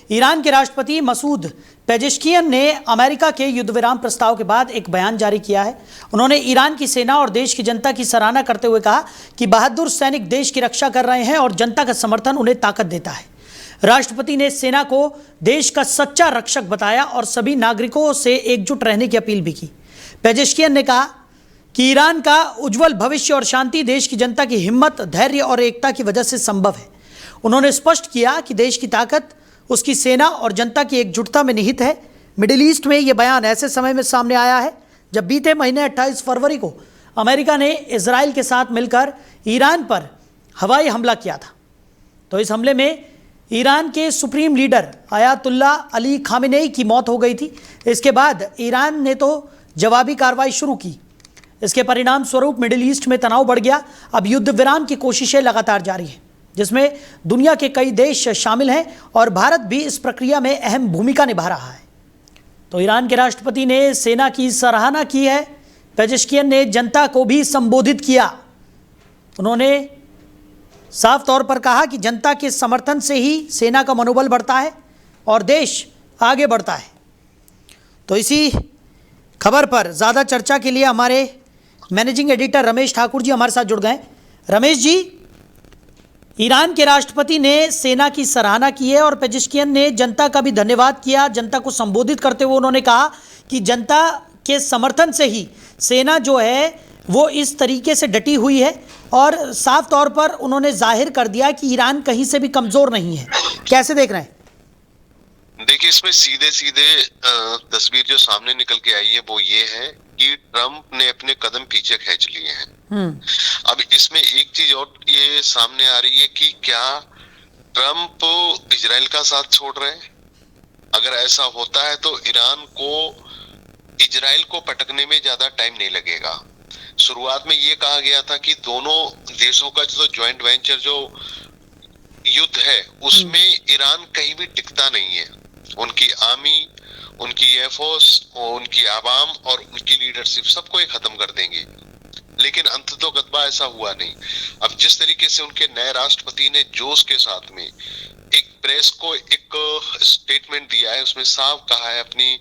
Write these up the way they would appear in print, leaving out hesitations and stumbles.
Iran के राष्ट्रपति Masoud Pezeshkian ने अमेरिका के युद्ध विराम प्रस्ताव के बाद एक बयान जारी किया है। उन्होंने ईरान की सेना और देश की जनता की सराहना करते हुए कहा कि बहादुर सैनिक देश की रक्षा कर रहे हैं और जनता का समर्थन उन्हें ताकत देता है। राष्ट्रपति ने सेना को देश का सच्चा रक्षक बताया और सभी नागरिकों से एकजुट रहने की अपील भी की। पेजेश्कियन ने कहा कि ईरान का उज्जवल भविष्य और शांति देश की जनता की हिम्मत, धैर्य और एकता की वजह से संभव है। उन्होंने स्पष्ट किया कि देश की ताकत उसकी सेना और जनता की एकजुटता में निहित है। मिडिल ईस्ट में यह बयान ऐसे समय में सामने आया है जब बीते महीने 28 फरवरी को अमेरिका ने इजराइल के साथ मिलकर ईरान पर हवाई हमला किया था। तो इस हमले में ईरान के supreme leader ayatollah Ali Khamenei की मौत हो गई थी। इसके बाद ईरान ने तो जवाबी कार्रवाई शुरू की। इसके परिणाम स्वरूप मिडिल ईस्ट में तनाव बढ़ गया। अब युद्ध विराम की कोशिशें लगातार जारी हैं, जिसमें दुनिया के कई देश शामिल हैं और भारत भी इस प्रक्रिया में अहम भूमिका निभा रहा है। तो ईरान के राष्ट्रपति ने सेना की सराहना की है। पेजेश्कियन ने जनता को भी संबोधित किया। उन्होंने साफ तौर पर कहा कि जनता के समर्थन से ही सेना का मनोबल बढ़ता है और देश आगे बढ़ता है। तो इसी खबर पर ज़्यादा चर्चा के लिए हमारे मैनेजिंग एडिटर रमेश ठाकुर जी हमारे साथ जुड़ गए। रमेश जी, ईरान के राष्ट्रपति ने सेना की सराहना की है और पेजेश्कियन ने जनता का भी धन्यवाद किया। जनता को संबोधित करते हुए उन्होंने कहा कि जनता के समर्थन से ही सेना जो है वो इस तरीके से डटी हुई है और साफ तौर पर उन्होंने जाहिर कर दिया कि ईरान कहीं से भी कमज़ोर नहीं है। कैसे देख रहे हैं? देखिए, इसमें सीधे सीधे तस्वीर जो सामने निकल के आई है वो ये है कि ट्रंप ने अपने कदम पीछे खींच लिए हैं। अब इसमें एक चीज और ये सामने आ रही है कि क्या ट्रंप इजराइल का साथ छोड़ रहे हैं? अगर ऐसा होता है तो ईरान को इजराइल को पटकने में ज्यादा टाइम नहीं लगेगा। शुरुआत में ये कहा गया था कि दोनों देशों का जो ज्वाइंट वेंचर जो युद्ध है उसमें ईरान कहीं भी टिकता नहीं है। उनकी आर्मी, उनकी एयरफोर्स, उनकी आवाम और उनकी लीडरशिप सबको ये खत्म कर देंगे। लेकिन अंततोगत्वा ऐसा हुआ नहीं। अब जिस तरीके से उनके नए राष्ट्रपति ने जोश के साथ में एक प्रेस को एक स्टेटमेंट दिया है, उसमें साफ कहा है अपनी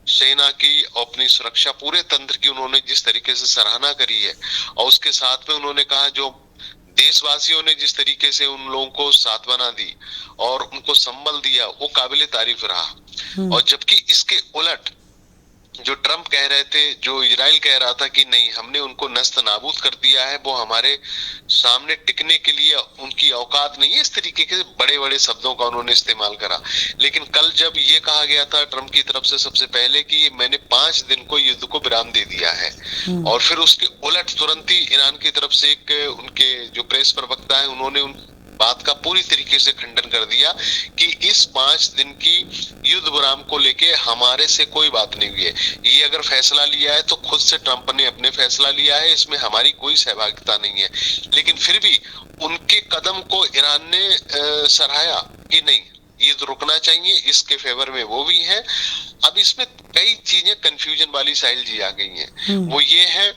सेना की और अपनी सुरक्षा पूरे तंत्र की उन्होंने जिस तरीके से सराहना करी है और उसके साथ में उन्होंने कहा जो देशवासियों ने जिस तरीके से उन लोगों को सांत्वना दी और उनको संबल दिया वो काबिले तारीफ रहा। और जबकि इसके उलट जो ट्रंप कह रहे थे, जो इजराइल कह रहा था कि नहीं हमने उनको नस्त नाबूद कर दिया है, वो हमारे सामने टिकने के लिए उनकी औकात नहीं है, इस तरीके के बड़े बड़े शब्दों का उन्होंने इस्तेमाल करा। लेकिन कल जब ये कहा गया था ट्रंप की तरफ से सबसे पहले कि मैंने 5 दिन को युद्ध को विराम दे दिया है और फिर उसके उलट तुरंत ही ईरान की तरफ से एक उनके जो प्रेस प्रवक्ता है उन्होंने उन बात का पूरी तरीके से खंडन कर दिया कि इस 5 दिन की युद्ध विराम को लेके हमारे से कोई बात नहीं हुई है। ये अगर फैसला लिया है तो खुद से ट्रंप ने अपने फैसला लिया है, इसमें हमारी कोई सहभागिता नहीं है। लेकिन फिर भी उनके कदम को ईरान ने सराहा कि नहीं युद्ध रुकना चाहिए, इसके फेवर में वो भी है। अब इसमें कई चीजें कंफ्यूजन वाली साइल जी आ गई हैं। वो ये है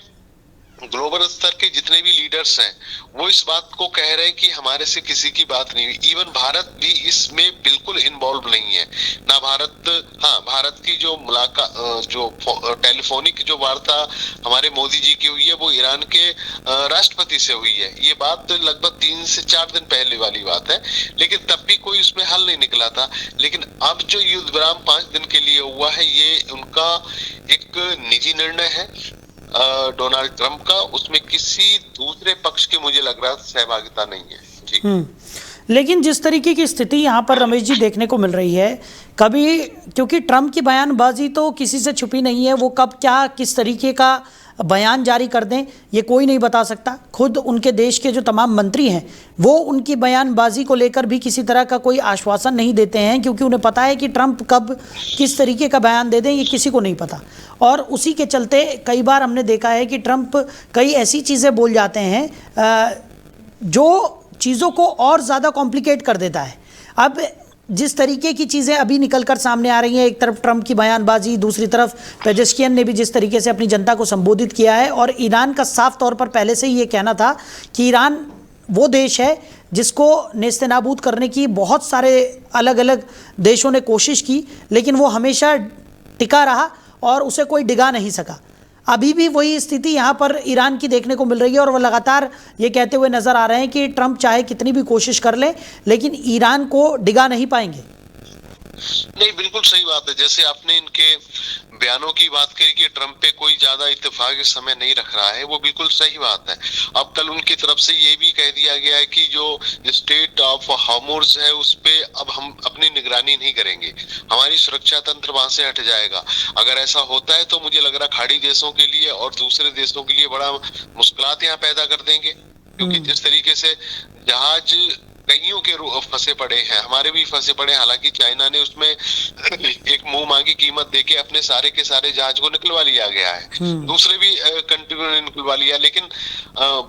ग्लोबल स्तर के जितने भी लीडर्स हैं वो इस बात को कह रहे हैं कि हमारे से किसी की बात नहीं हुई। इवन भारत भी इसमें बिल्कुल इन्वॉल्व नहीं है ना। भारत की जो मुलाकात जो टेलीफोनिक जो वार्ता हमारे मोदी जी की हुई है वो ईरान के राष्ट्रपति से हुई है। ये बात लगभग 3 से 4 दिन पहले वाली बात है, लेकिन तब भी कोई उसमें हल नहीं निकला था। लेकिन अब जो युद्ध विराम 5 दिन के लिए हुआ है ये उनका एक निजी निर्णय है डोनाल्ड ट्रंप का, उसमें किसी दूसरे पक्ष की मुझे लग रहा सहभागिता नहीं है जी। लेकिन जिस तरीके की स्थिति यहाँ पर रमेश जी देखने को मिल रही है, कभी क्योंकि ट्रंप की बयानबाजी तो किसी से छुपी नहीं है, वो कब क्या किस तरीके का बयान जारी कर दें ये कोई नहीं बता सकता। खुद उनके देश के जो तमाम मंत्री हैं वो उनकी बयानबाजी को लेकर भी किसी तरह का कोई आश्वासन नहीं देते हैं, क्योंकि उन्हें पता है कि ट्रंप कब किस तरीके का बयान दे दें ये किसी को नहीं पता। और उसी के चलते कई बार हमने देखा है कि ट्रंप कई ऐसी चीज़ें बोल जाते हैं जो चीज़ों को और ज़्यादा कॉम्प्लिकेट कर देता है। अब जिस तरीके की चीज़ें अभी निकलकर सामने आ रही हैं, एक तरफ ट्रंप की बयानबाजी, दूसरी तरफ पेजेश्कियन ने भी जिस तरीके से अपनी जनता को संबोधित किया है, और ईरान का साफ तौर पर पहले से ही ये कहना था कि ईरान वो देश है जिसको नेस्तनाबूद करने की बहुत सारे अलग अलग देशों ने कोशिश की, लेकिन वो हमेशा टिका रहा और उसे कोई डिगा नहीं सका। अभी भी वही स्थिति यहाँ पर ईरान की देखने को मिल रही है और वो लगातार ये कहते हुए नजर आ रहे हैं कि ट्रंप चाहे कितनी भी कोशिश कर ले, लेकिन ईरान को डिगा नहीं पाएंगे। नहीं, बिल्कुल सही बात है। जैसे आपने इनके बयानों की बात करी कि ट्रंप पे कोई ज्यादा इत्तेफाक इस समय नहीं रख रहा है, वो बिल्कुल सही बात है। अब कल उनकी तरफ से ये भी कह दिया गया है कि जो स्टेट ऑफ हार्मुज़ है उस पे अब हम अपनी निगरानी नहीं करेंगे, हमारी सुरक्षा तंत्र वहां से हट जाएगा। अगर ऐसा होता है तो मुझे लग रहा खाड़ी देशों के लिए और दूसरे देशों के लिए बड़ा मुश्किलात यहाँ पैदा कर देंगे, क्योंकि जिस तरीके से जहाज कईयों के फंसे पड़े हैं, हमारे भी फंसे पड़े हैं। हालांकि चाइना ने उसमें एक मुंह मांगी कीमत देके अपने सारे के सारे जहाज को निकलवा लिया गया है, दूसरे भी कंट्री ने निकलवा लिया, लेकिन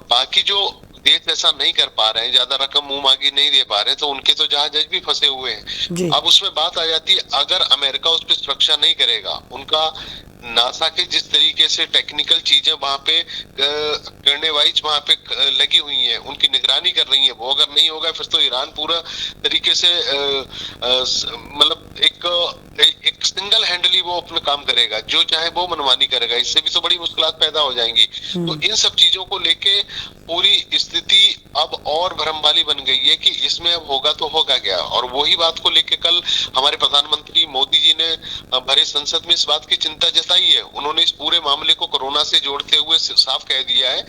बाकी जो देश ऐसा नहीं कर पा रहे हैं, ज्यादा रकम मुंह मांगी नहीं दे पा रहे, तो उनके तो जहाज भी फंसे हुए हैं। अब उसमें बात आ जाती है, अगर अमेरिका उस पर सुरक्षा नहीं करेगा, उनका नासा के जिस तरीके से टेक्निकल चीजें वहां पे करने वाइज वहां पे लगी हुई हैं, उनकी निगरानी कर रही है, वो अगर नहीं होगा फिर तो ईरान पूरा तरीके से मतलब एक सिंगल हैंडली वो अपना काम करेगा, जो चाहे वो मनमानी करेगा, इससे भी तो बड़ी मुश्किलात पैदा हो जाएंगी। तो इन सब चीजों को लेके पूरी स्थिति अब और भ्रम वाली बन गई है कि इसमें अब होगा तो होगा क्या। और वही बात को लेके कल हमारे प्रधानमंत्री मोदी जी ने भरे संसद में इस बात की चिंता जताई है। उन्होंने इस पूरे मामले को कोरोना से जोड़ते हुए साफ कह दिया है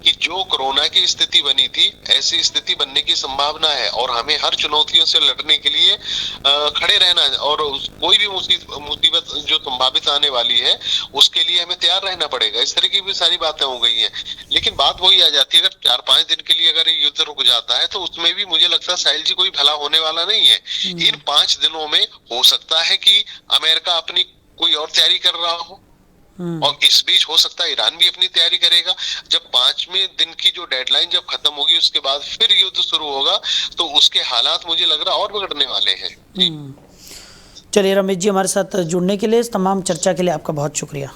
कि जो कोरोना की स्थिति बनी थी, ऐसी स्थिति बनने की संभावना है और हमें हर चुनौतियों से लड़ने के लिए खड़े रहना है, और कोई भी मुसीबत जो संभावित आने वाली है उसके लिए हमें तैयार रहना पड़ेगा। इस तरह की भी सारी बातें हो गई हैं। लेकिन बात वही आ जाती है, अगर 4-5 दिन के लिए अगर ये युद्ध रुक जाता है तो उसमें भी मुझे लगता है साहिल जी कोई भला होने वाला नहीं है। इन 5 दिनों में हो सकता है कि अमेरिका अपनी कोई और तैयारी कर रहा हो, और इस बीच हो सकता है ईरान भी अपनी तैयारी करेगा। जब 5वें दिन की जो डेडलाइन जब खत्म होगी उसके बाद फिर युद्ध शुरू होगा, तो उसके हालात मुझे लग रहा और बिगड़ने वाले हैं। चलिए रमेश जी, हमारे साथ जुड़ने के लिए, इस तमाम चर्चा के लिए आपका बहुत शुक्रिया।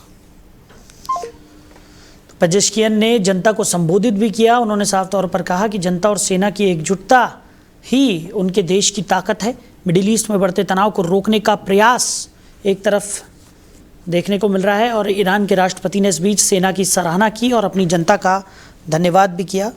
पेजेश्कियन ने जनता को संबोधित भी किया। उन्होंने साफ तौर पर कहा कि जनता और सेना की एकजुटता ही उनके देश की ताकत है। मिडिल ईस्ट में बढ़ते तनाव को रोकने का प्रयास एक तरफ देखने को मिल रहा है और ईरान के राष्ट्रपति ने इस बीच सेना की सराहना की और अपनी जनता का धन्यवाद भी किया।